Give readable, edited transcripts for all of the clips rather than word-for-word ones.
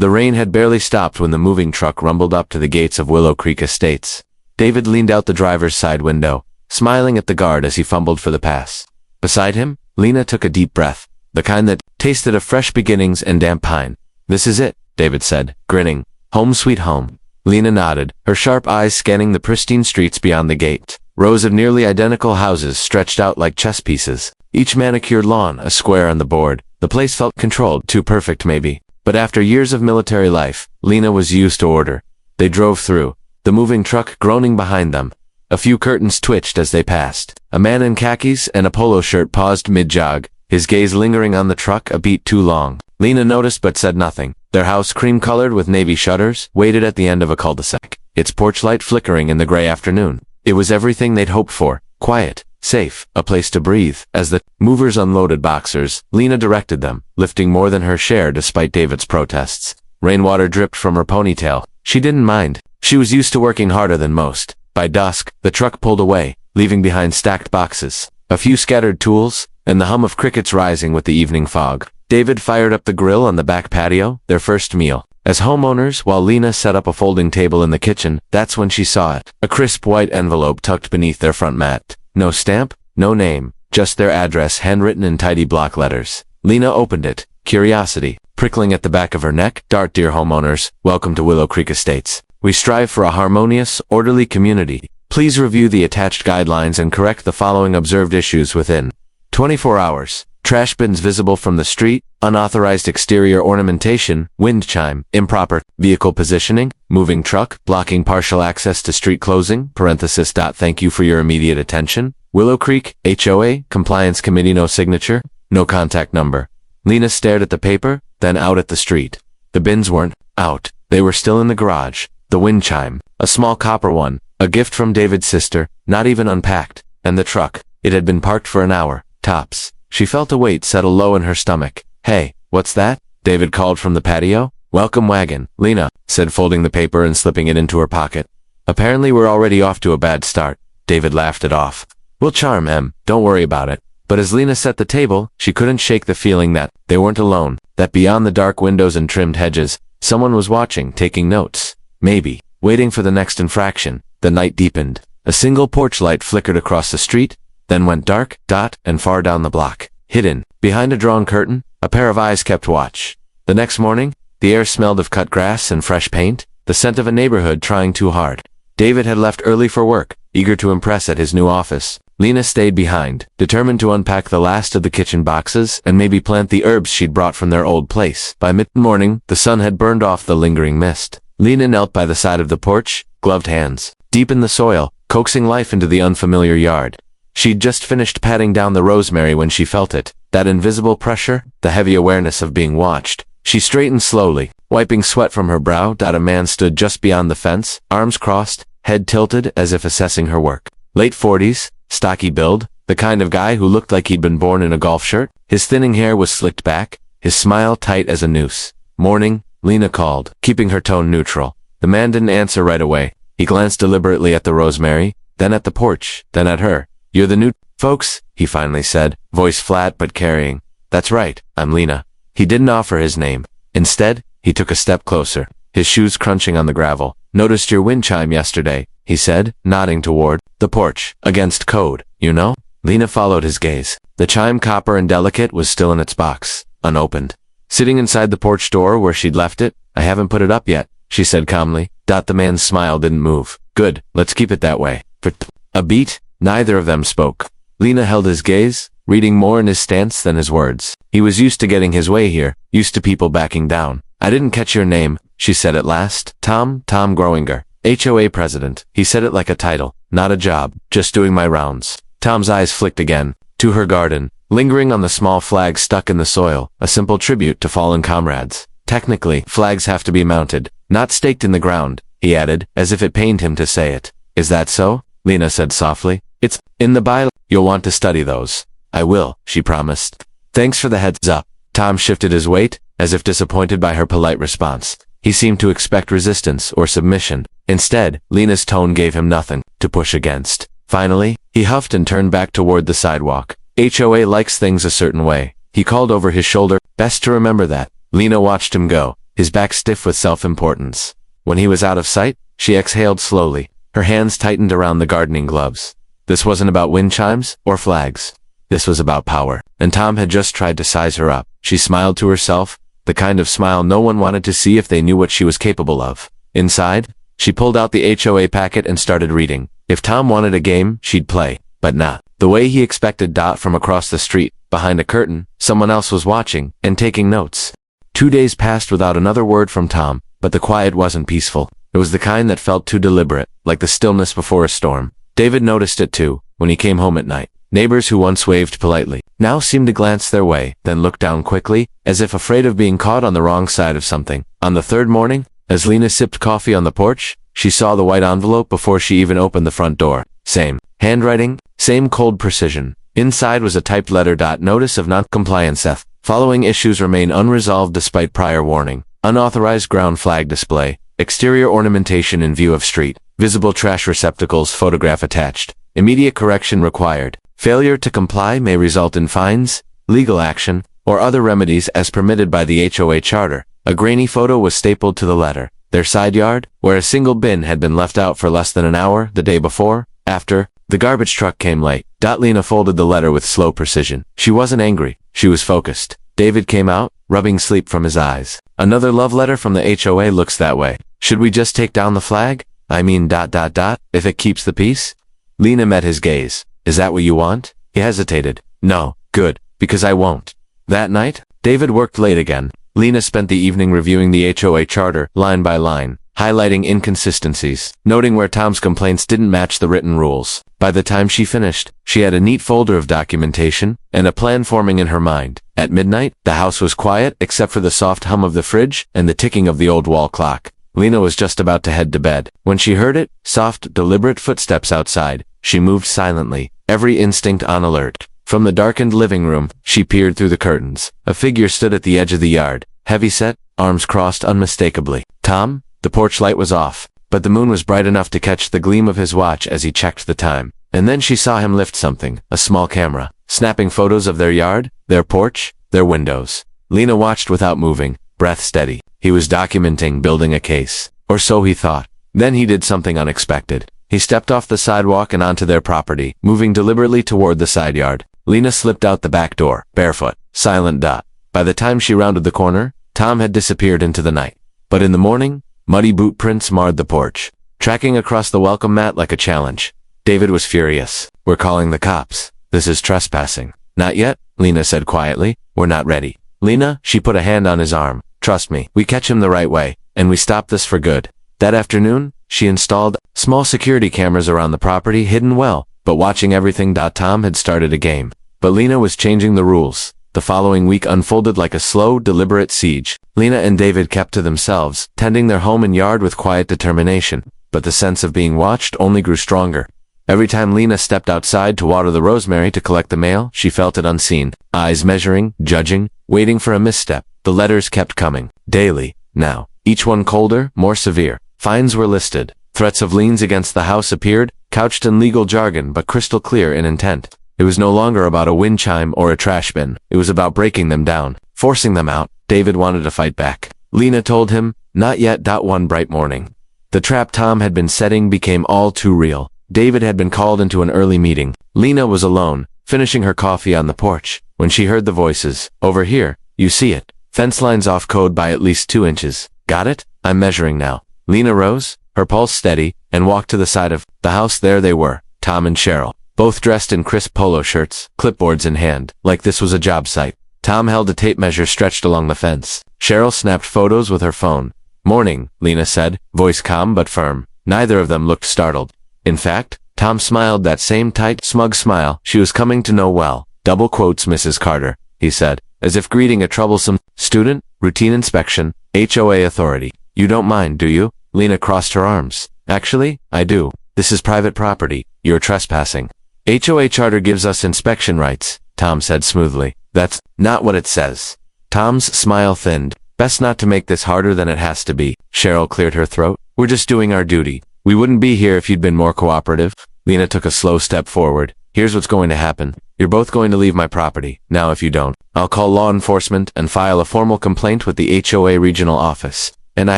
The rain had barely stopped when the moving truck rumbled up to the gates of Willow Creek Estates. David leaned out the driver's side window, smiling at the guard as he fumbled for the pass. Beside him, Lena took a deep breath, the kind that tasted of fresh beginnings and damp pine. "This is it," David said, grinning. "Home sweet home." Lena nodded, her sharp eyes scanning the pristine streets beyond the gate. Rows of nearly identical houses stretched out like chess pieces, each manicured lawn a square on the board. The place felt controlled, too perfect maybe. But after years of military life, Lena was used to order. They drove through, the moving truck groaning behind them. A few curtains twitched as they passed. A man in khakis and a polo shirt paused mid-jog, his gaze lingering on the truck a beat too long. Lena noticed but said nothing. Their house, cream-colored with navy shutters, waited at the end of a cul-de-sac, its porch light flickering in the gray afternoon. It was everything they'd hoped for. Quiet, safe, a place to breathe. As the movers unloaded boxers, Lena directed them, lifting more than her share despite David's protests. Rainwater dripped from her ponytail. She didn't mind. She was used to working harder than most. By dusk, the truck pulled away, leaving behind stacked boxes, a few scattered tools, and the hum of crickets rising with the evening fog. David fired up the grill on the back patio, their first meal. As homeowners, while Lena set up a folding table in the kitchen, that's when she saw it. A crisp white envelope tucked beneath their front mat. No stamp, no name, just their address handwritten in tidy block letters. Lena opened it, curiosity prickling at the back of her neck. "Dart, dear homeowners, welcome to Willow Creek Estates. We strive for a harmonious, orderly community. Please review the attached guidelines and correct the following observed issues within 24 hours. Trash bins visible from the street, unauthorized exterior ornamentation, wind chime, improper vehicle positioning, moving truck, blocking partial access to street closing, parenthesis. Thank you for your immediate attention. Willow Creek, HOA, Compliance Committee, no signature, no contact number." Lena stared at the paper, then out at the street. The bins weren't out. They were still in the garage. The wind chime, a small copper one, a gift from David's sister, not even unpacked. And the truck, it had been parked for an hour, tops. She felt a weight settle low in her stomach. "Hey, what's that?" David called from the patio. "Welcome wagon," Lena said, folding the paper and slipping it into her pocket. "Apparently we're already off to a bad start." David laughed it off. "We'll charm Em, don't worry about it." But as Lena set the table, she couldn't shake the feeling that they weren't alone, that beyond the dark windows and trimmed hedges, someone was watching, taking notes. Maybe, waiting for the next infraction. The night deepened. A single porch light flickered across the street, then went dark, and far down the block. Hidden, behind a drawn curtain, a pair of eyes kept watch. The next morning, the air smelled of cut grass and fresh paint, the scent of a neighborhood trying too hard. David had left early for work, eager to impress at his new office. Lena stayed behind, determined to unpack the last of the kitchen boxes and maybe plant the herbs she'd brought from their old place. By mid-morning, the sun had burned off the lingering mist. Lena knelt by the side of the porch, gloved hands, deep in the soil, coaxing life into the unfamiliar yard. She'd just finished patting down the rosemary when she felt it, that invisible pressure, the heavy awareness of being watched. She straightened slowly, wiping sweat from her brow. A man stood just beyond the fence, arms crossed, head tilted as if assessing her work. Late 40s, stocky build, the kind of guy who looked like he'd been born in a golf shirt. His thinning hair was slicked back, his smile tight as a noose. "Morning," Lena called, keeping her tone neutral. The man didn't answer right away. He glanced deliberately at the rosemary, then at the porch, then at her. "You're the new folks," he finally said, voice flat but carrying. "That's right, I'm Lena." He didn't offer his name. Instead, he took a step closer, his shoes crunching on the gravel. "Noticed your wind chime yesterday," he said, nodding toward the porch. "Against code, you know?" Lena followed his gaze. The chime, copper and delicate, was still in its box, unopened. Sitting inside the porch door where she'd left it. "I haven't put it up yet," she said calmly. The man's smile didn't move. "Good, let's keep it that way." For a beat, neither of them spoke. Lena held his gaze, reading more in his stance than his words. He was used to getting his way here, used to people backing down. "I didn't catch your name," she said at last. Tom Growinger, HOA president." He said it like a title, not a job, "just doing my rounds." Tom's eyes flicked again, to her garden, lingering on the small flag stuck in the soil, a simple tribute to fallen comrades. "Technically, flags have to be mounted, not staked in the ground," he added, as if it pained him to say it. "Is that so?" Lena said softly. "It's in the Bible. You'll want to study those." "I will," she promised. "Thanks for the heads up." Tom shifted his weight, as if disappointed by her polite response. He seemed to expect resistance or submission. Instead, Lena's tone gave him nothing to push against. Finally, he huffed and turned back toward the sidewalk. "HOA likes things a certain way," he called over his shoulder. "Best to remember that." Lena watched him go, his back stiff with self-importance. When he was out of sight, she exhaled slowly. Her hands tightened around the gardening gloves. This wasn't about wind chimes or flags. This was about power. And Tom had just tried to size her up. She smiled to herself, the kind of smile no one wanted to see if they knew what she was capable of. Inside, she pulled out the HOA packet and started reading. If Tom wanted a game, she'd play. But not the way he expected. From across the street, behind a curtain, someone else was watching and taking notes. 2 days passed without another word from Tom, but the quiet wasn't peaceful. It was the kind that felt too deliberate, like the stillness before a storm. David noticed it too, when he came home at night. Neighbors who once waved politely now seemed to glance their way, then look down quickly, as if afraid of being caught on the wrong side of something. On the third morning, as Lena sipped coffee on the porch, she saw the white envelope before she even opened the front door. Same handwriting, same cold precision. Inside was a typed letter. Notice of non-compliance. Following issues remain unresolved despite prior warning. Unauthorized ground flag display. Exterior ornamentation in view of street. Visible trash receptacles. Photograph attached. Immediate correction required. Failure to comply may result in fines, legal action, or other remedies as permitted by the HOA charter. A grainy photo was stapled to the letter. Their side yard, where a single bin had been left out for less than an hour the day before. After, the garbage truck came late. Lena folded the letter with slow precision. She wasn't angry. She was focused. David came out, rubbing sleep from his eyes. Another love letter from the HOA looks that way. Should we just take down the flag? If it keeps the peace? Lena met his gaze. Is that what you want? He hesitated. No. Good. Because I won't. That night, David worked late again. Lena spent the evening reviewing the HOA charter, line by line, highlighting inconsistencies, noting where Tom's complaints didn't match the written rules. By the time she finished, she had a neat folder of documentation and a plan forming in her mind. At midnight, the house was quiet except for the soft hum of the fridge and the ticking of the old wall clock. Lena was just about to head to bed. When she heard it, soft, deliberate footsteps outside, she moved silently, every instinct on alert. From the darkened living room, she peered through the curtains. A figure stood at the edge of the yard, heavy-set, arms crossed unmistakably. Tom? The porch light was off, but the moon was bright enough to catch the gleam of his watch as he checked the time. And then she saw him lift something, a small camera, snapping photos of their yard, their porch, their windows. Lena watched without moving, breath steady. He was documenting, building a case. Or so he thought. Then he did something unexpected. He stepped off the sidewalk and onto their property, moving deliberately toward the side yard. Lena slipped out the back door, barefoot, silent. By the time she rounded the corner, Tom had disappeared into the night. But in the morning, muddy boot prints marred the porch, tracking across the welcome mat like a challenge. David was furious. We're calling the cops. This is trespassing. Not yet, Lena said quietly. We're not ready. Lena, she put a hand on his arm. Trust me, we catch him the right way, and we stop this for good. That afternoon, she installed small security cameras around the property, hidden well, but watching everything. Tom had started a game. But Lena was changing the rules. The following week unfolded like a slow, deliberate siege. Lena and David kept to themselves, tending their home and yard with quiet determination. But the sense of being watched only grew stronger. Every time Lena stepped outside to water the rosemary to collect the mail, she felt it unseen. Eyes measuring, judging, waiting for a misstep. The letters kept coming. Daily. Now. Each one colder, more severe. Fines were listed. Threats of liens against the house appeared, couched in legal jargon but crystal clear in intent. It was no longer about a wind chime or a trash bin. It was about breaking them down, forcing them out. David wanted to fight back. Lena told him, not yet. One bright morning, the trap Tom had been setting became all too real. David had been called into an early meeting. Lena was alone, finishing her coffee on the porch, when she heard the voices. Over here, you see it. Fence lines off code by at least 2 inches. Got it? I'm measuring now. Lena rose, her pulse steady, and walked to the side of the house. There they were, Tom and Cheryl, both dressed in crisp polo shirts, clipboards in hand, like this was a job site. Tom held a tape measure stretched along the fence. Cheryl snapped photos with her phone. Morning, Lena said, voice calm but firm. Neither of them looked startled. In fact, Tom smiled, that same tight, smug smile she was coming to know well. Double quotes, Mrs. Carter, he said, as if greeting a troublesome student. Routine inspection, HOA authority. You don't mind, do you? Lena crossed her arms. Actually, I do. This is private property. You're trespassing. HOA charter gives us inspection rights, Tom said smoothly. That's not what it says. Tom's smile thinned. Best not to make this harder than it has to be. Cheryl cleared her throat. We're just doing our duty. We wouldn't be here if you'd been more cooperative. Lena took a slow step forward. Here's what's going to happen. You're both going to leave my property. Now if you don't, I'll call law enforcement and file a formal complaint with the HOA regional office. And I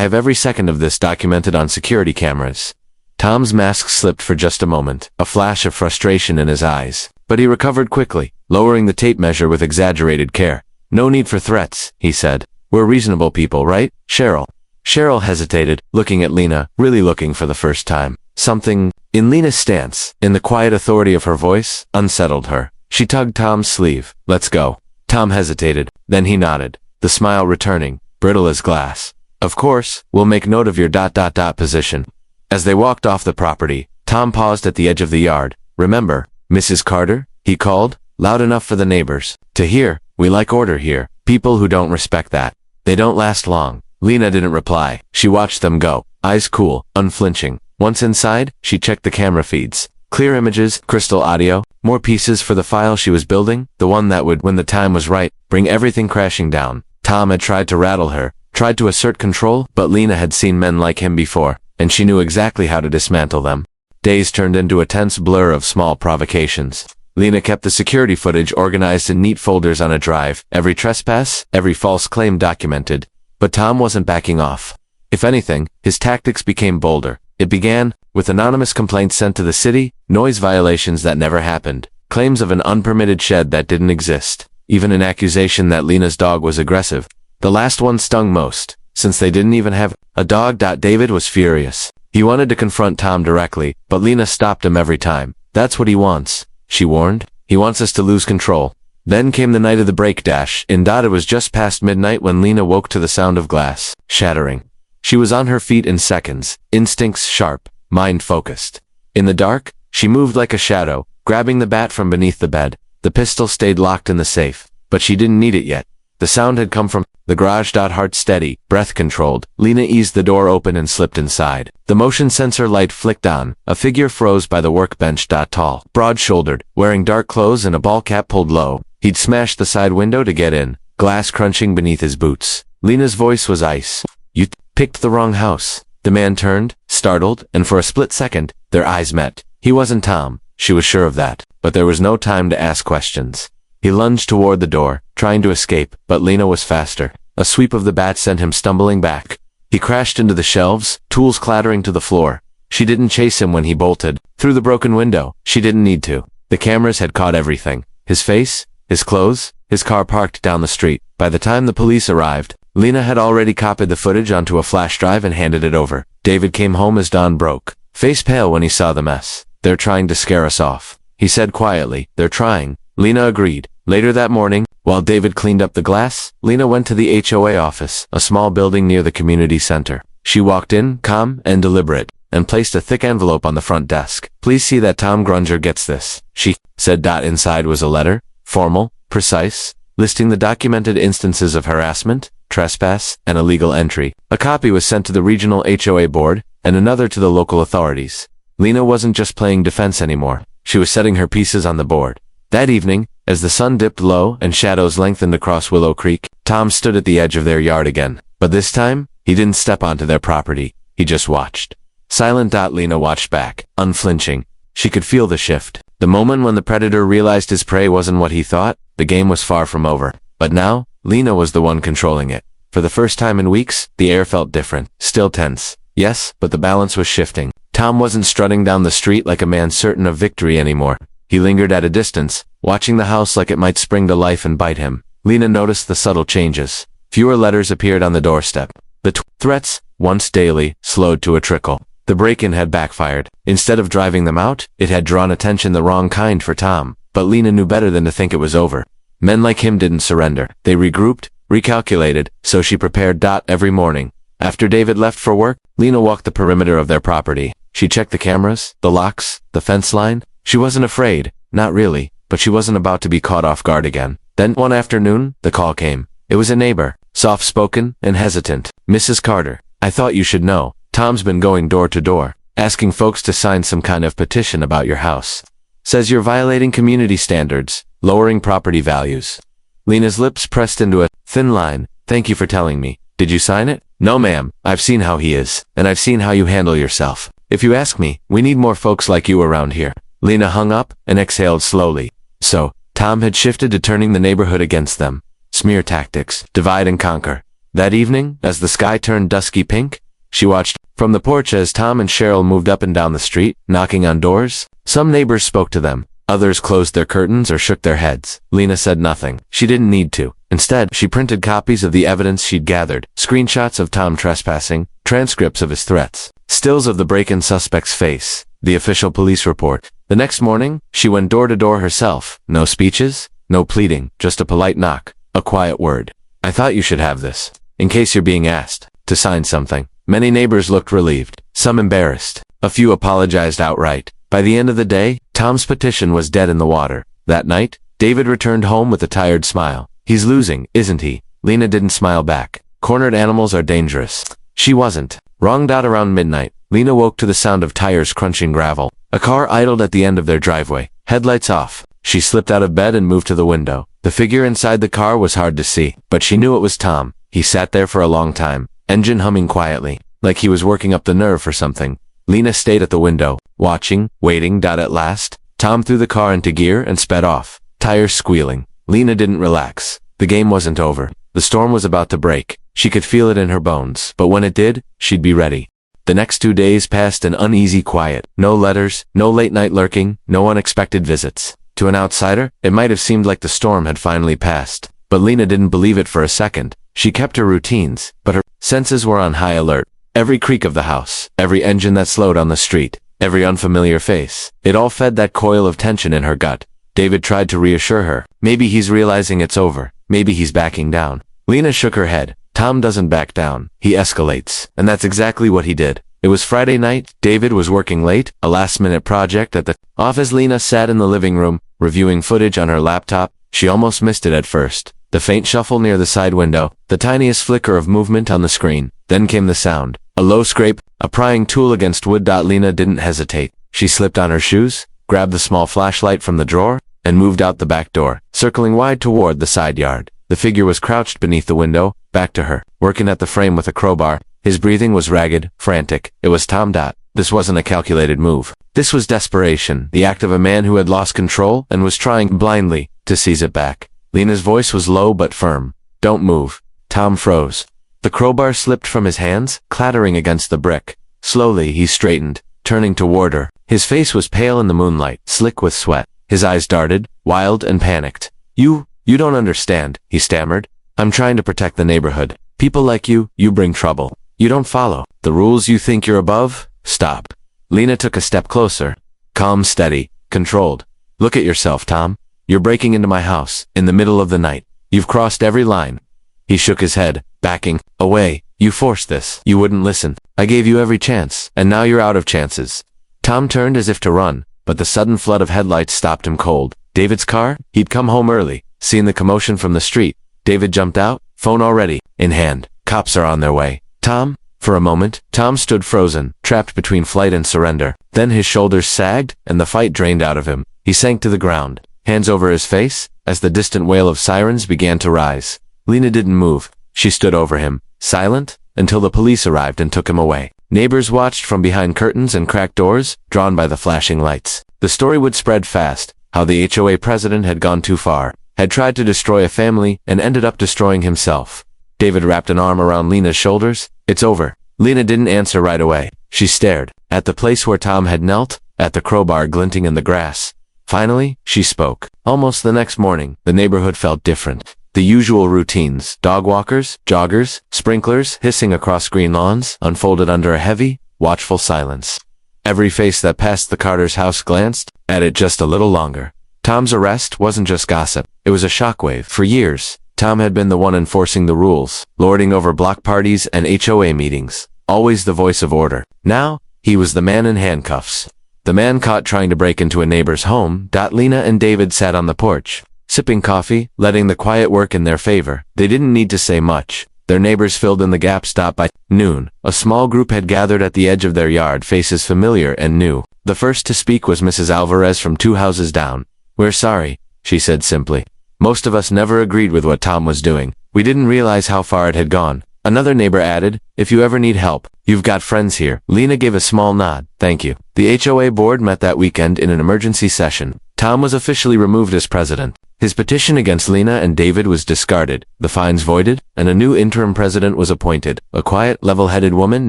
have every second of this documented on security cameras. Tom's mask slipped for just a moment, a flash of frustration in his eyes. But he recovered quickly, lowering the tape measure with exaggerated care. No need for threats, he said. We're reasonable people, right, Cheryl? Cheryl hesitated, looking at Lena, really looking for the first time. Something in Lena's stance, in the quiet authority of her voice, unsettled her. She tugged Tom's sleeve. Let's go. Tom hesitated. Then he nodded, the smile returning, brittle as glass. Of course, we'll make note of your ... position. As they walked off the property, Tom paused at the edge of the yard. Remember, Mrs. Carter? He called, loud enough for the neighbors to hear. We like order here. People who don't respect that, they don't last long. Lena didn't reply. She watched them go, eyes cool, unflinching. Once inside, she checked the camera feeds. Clear images, crystal audio, more pieces for the file she was building, the one that would, when the time was right, bring everything crashing down. Tom had tried to rattle her, tried to assert control, but Lena had seen men like him before, and she knew exactly how to dismantle them. Days turned into a tense blur of small provocations. Lena kept the security footage organized in neat folders on a drive, every trespass, every false claim documented. But Tom wasn't backing off. If anything, his tactics became bolder. It began with anonymous complaints sent to the city, noise violations that never happened, claims of an unpermitted shed that didn't exist, even an accusation that Lena's dog was aggressive. The last one stung most, since they didn't even have a dog. David was furious. He wanted to confront Tom directly, but Lena stopped him every time. That's what he wants, she warned. He wants us to lose control. Then came the night of the break dash. It was just past midnight when Lena woke to the sound of glass shattering. She was on her feet in seconds, instincts sharp, mind focused. In the dark, she moved like a shadow, grabbing the bat from beneath the bed. The pistol stayed locked in the safe, but she didn't need it yet. The sound had come from the garage. Heart steady, breath controlled. Lena eased the door open and slipped inside. The motion sensor light flicked on. A figure froze by the workbench. Tall, broad-shouldered, wearing dark clothes and a ball cap pulled low. He'd smashed the side window to get in, glass crunching beneath his boots. Lena's voice was ice. You picked the wrong house. The man turned, startled, and for a split second, their eyes met. He wasn't Tom, she was sure of that, but there was no time to ask questions. He lunged toward the door, trying to escape, but Lena was faster. A sweep of the bat sent him stumbling back. He crashed into the shelves, tools clattering to the floor. She didn't chase him when he bolted through the broken window. She didn't need to. The cameras had caught everything. His face, his clothes, his car parked down the street. By the time the police arrived, Lena had already copied the footage onto a flash drive and handed it over. David came home as dawn broke, face pale when he saw the mess. They're trying to scare us off, he said quietly. They're trying. Lena agreed. Later that morning, while David cleaned up the glass, Lena went to the HOA office, a small building near the community center. She walked in, calm and deliberate, and placed a thick envelope on the front desk. Please see that Tom Grunger gets this, she said. Inside was a letter, formal, precise, listing the documented instances of harassment, trespass, and illegal entry. A copy was sent to the regional HOA board, and another to the local authorities. Lena wasn't just playing defense anymore. She was setting her pieces on the board. That evening, as the sun dipped low and shadows lengthened across Willow Creek, Tom stood at the edge of their yard again. But this time, he didn't step onto their property. He just watched. Silent. Lena watched back, unflinching. She could feel the shift. The moment when the predator realized his prey wasn't what he thought, the game was far from over. But now, Lena was the one controlling it. For the first time in weeks, the air felt different, still tense. Yes, but the balance was shifting. Tom wasn't strutting down the street like a man certain of victory anymore. He lingered at a distance, watching the house like it might spring to life and bite him. Lena noticed the subtle changes. Fewer letters appeared on the doorstep. The threats, once daily, slowed to a trickle. The break-in had backfired. Instead of driving them out, it had drawn attention the wrong kind for Tom. But Lena knew better than to think it was over. Men like him didn't surrender. They regrouped, recalculated, so she prepared. Every morning, after David left for work, Lena walked the perimeter of their property. She checked the cameras, the locks, the fence line. She wasn't afraid, not really, but she wasn't about to be caught off guard again. Then, one afternoon, the call came. It was a neighbor, soft-spoken and hesitant. Mrs. Carter, I thought you should know. Tom's been going door to door, asking folks to sign some kind of petition about your house. Says you're violating community standards, lowering property values. Lena's lips pressed into a thin line. Thank you for telling me. Did you sign it? No, ma'am. I've seen how he is, and I've seen how you handle yourself. If you ask me, we need more folks like you around here. Lena hung up and exhaled slowly. So, Tom had shifted to turning the neighborhood against them. Smear tactics, divide and conquer. That evening, as the sky turned dusky pink, she watched from the porch as Tom and Cheryl moved up and down the street, knocking on doors. Some neighbors spoke to them. Others closed their curtains or shook their heads. Lena said nothing. She didn't need to. Instead, she printed copies of the evidence she'd gathered, screenshots of Tom trespassing, transcripts of his threats, stills of the break-in suspect's face, the official police report. The next morning, she went door to door herself. No speeches, no pleading, just a polite knock, a quiet word. I thought you should have this, in case you're being asked to sign something. Many neighbors looked relieved, some embarrassed. A few apologized outright. By the end of the day, Tom's petition was dead in the water. That night, David returned home with a tired smile. He's losing, isn't he? Lena didn't smile back. Cornered animals are dangerous. She wasn't. Wronged out around midnight, Lena woke to the sound of tires crunching gravel. A car idled at the end of their driveway, headlights off. She slipped out of bed and moved to the window. The figure inside the car was hard to see, but she knew it was Tom. He sat there for a long time, engine humming quietly, like he was working up the nerve for something. Lena stayed at the window, watching, waiting. At last, Tom threw the car into gear and sped off, tires squealing. Lena didn't relax. The game wasn't over. The storm was about to break. She could feel it in her bones, but when it did, she'd be ready. The next 2 days passed in uneasy quiet. No letters, no late-night lurking, no unexpected visits. To an outsider, it might have seemed like the storm had finally passed. But Lena didn't believe it for a second. She kept her routines, but her senses were on high alert. Every creak of the house, every engine that slowed on the street, every unfamiliar face, it all fed that coil of tension in her gut. David tried to reassure her. Maybe he's realizing it's over. Maybe he's backing down. Lena shook her head. Tom doesn't back down. He escalates. And that's exactly what he did. It was Friday night. David was working late, a last-minute project at the office. Lena sat in the living room, reviewing footage on her laptop. She almost missed it at first. The faint shuffle near the side window, the tiniest flicker of movement on the screen. Then came the sound. A low scrape, a prying tool against wood. Lena didn't hesitate. She slipped on her shoes, grabbed the small flashlight from the drawer, and moved out the back door, circling wide toward the side yard. The figure was crouched beneath the window, back to her, working at the frame with a crowbar. His breathing was ragged, frantic. It was Tom. This wasn't a calculated move. This was desperation, the act of a man who had lost control and was trying blindly to seize it back. Lena's voice was low but firm. Don't move. Tom froze. The crowbar slipped from his hands, clattering against the brick. Slowly, he straightened, turning toward her. His face was pale in the moonlight, slick with sweat. His eyes darted, wild and panicked. You don't understand, he stammered. I'm trying to protect the neighborhood. People like you bring trouble. You don't follow the rules. You think you're above? Stop. Lena took a step closer. Calm, steady, controlled. Look at yourself, Tom. You're breaking into my house, in the middle of the night. You've crossed every line. He shook his head, backing away. You forced this. You wouldn't listen. I gave you every chance, and now you're out of chances. Tom turned as if to run, but the sudden flood of headlights stopped him cold. David's car? He'd come home early, seen the commotion from the street. David jumped out, phone already in hand. Cops are on their way. Tom? For a moment, Tom stood frozen, trapped between flight and surrender. Then his shoulders sagged, and the fight drained out of him. He sank to the ground, hands over his face, as the distant wail of sirens began to rise. Lena didn't move. She stood over him, silent, until the police arrived and took him away. Neighbors watched from behind curtains and cracked doors, drawn by the flashing lights. The story would spread fast, how the HOA president had gone too far, had tried to destroy a family, and ended up destroying himself. David wrapped an arm around Lena's shoulders. It's over. Lena didn't answer right away. She stared, at the place where Tom had knelt, at the crowbar glinting in the grass. Finally, she spoke. Almost the next morning, the neighborhood felt different. The usual routines, dog walkers, joggers, sprinklers hissing across green lawns, unfolded under a heavy, watchful silence. Every face that passed the Carter's house glanced at it just a little longer. Tom's arrest wasn't just gossip. It was a shockwave. For years, Tom had been the one enforcing the rules, lording over block parties and HOA meetings, always the voice of order. Now, he was the man in handcuffs. The man caught trying to break into a neighbor's home. Lena and David sat on the porch, sipping coffee, letting the quiet work in their favor. They didn't need to say much. Their neighbors filled in the gaps. By noon, a small group had gathered at the edge of their yard, faces familiar and new. The first to speak was Mrs. Alvarez from 2 houses down. We're sorry, she said simply. Most of us never agreed with what Tom was doing. We didn't realize how far it had gone. Another neighbor added, "If you ever need help, you've got friends here." Lena gave a small nod. "Thank you." The HOA board met that weekend in an emergency session. Tom was officially removed as president. His petition against Lena and David was discarded, the fines voided, and a new interim president was appointed, a quiet, level-headed woman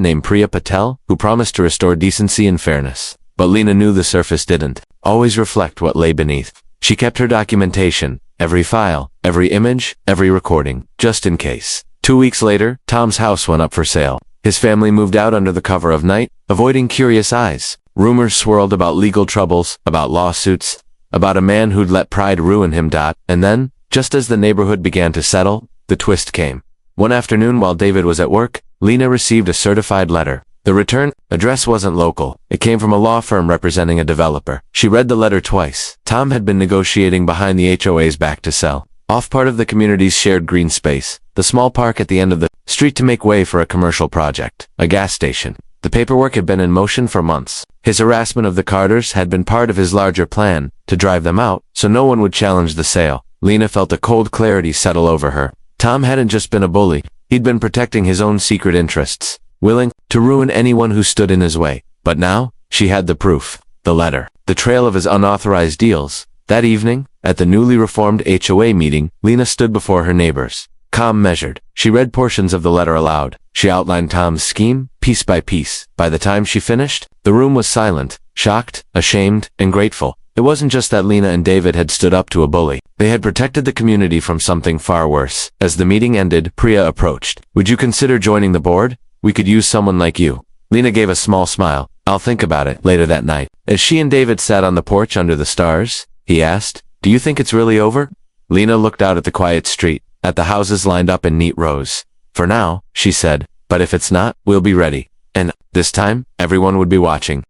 named Priya Patel, who promised to restore decency and fairness. But Lena knew the surface didn't always reflect what lay beneath. She kept her documentation, every file, every image, every recording, just in case. 2 weeks later, Tom's house went up for sale. His family moved out under the cover of night, avoiding curious eyes. Rumors swirled about legal troubles, about lawsuits, about a man who'd let pride ruin him. And then, just as the neighborhood began to settle, the twist came. One afternoon while David was at work, Lena received a certified letter. The return address wasn't local. It came from a law firm representing a developer. She read the letter twice. Tom had been negotiating behind the HOA's back to sell off part of the community's shared green space, the small park at the end of the street, to make way for a commercial project, a gas station. The paperwork had been in motion for months. His harassment of the Carters had been part of his larger plan, to drive them out, so no one would challenge the sale. Lena felt a cold clarity settle over her. Tom hadn't just been a bully. He'd been protecting his own secret interests, willing to ruin anyone who stood in his way. But now, she had the proof, the letter, the trail of his unauthorized deals. That evening, at the newly reformed HOA meeting, Lena stood before her neighbors, calm, measured. She read portions of the letter aloud. She outlined Tom's scheme, piece by piece. By the time she finished, the room was silent, shocked, ashamed, and grateful. It wasn't just that Lena and David had stood up to a bully. They had protected the community from something far worse. As the meeting ended, Priya approached. "Would you consider joining the board? We could use someone like you." Lena gave a small smile. "I'll think about it." Later that night, as she and David sat on the porch under the stars, he asked, "Do you think it's really over?" Lena looked out at the quiet street, at the houses lined up in neat rows. "For now," she said, "but if it's not, we'll be ready." And this time, everyone would be watching.